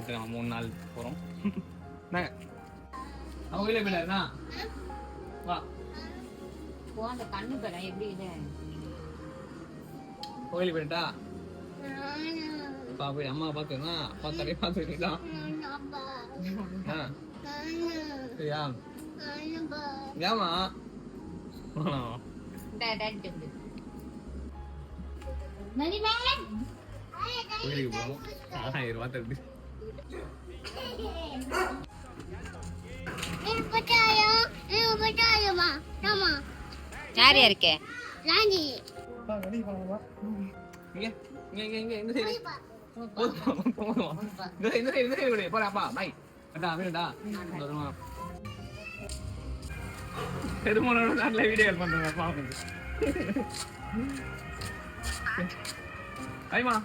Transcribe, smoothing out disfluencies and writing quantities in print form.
விட்டு நம்ம 3 நாள் போகிறோம். நாங்க அவங்க கோயிலே போயிட்டாருண்ணா வா அந்த கண்ணு பேர எப்படி இது கோயிலுக்கு போயிட்டா அப்பா போய் அம்மா பார்த்துனா அப்பா தரையை பார்த்துக்கிட்டான். சரியா ஏமா கோயிலுக்கு போவோம். 6000 ரூபா தருது. யார் யாருக்கு பெருமானோட நாட்டுல வீடியோ பண்றேன். ஐமா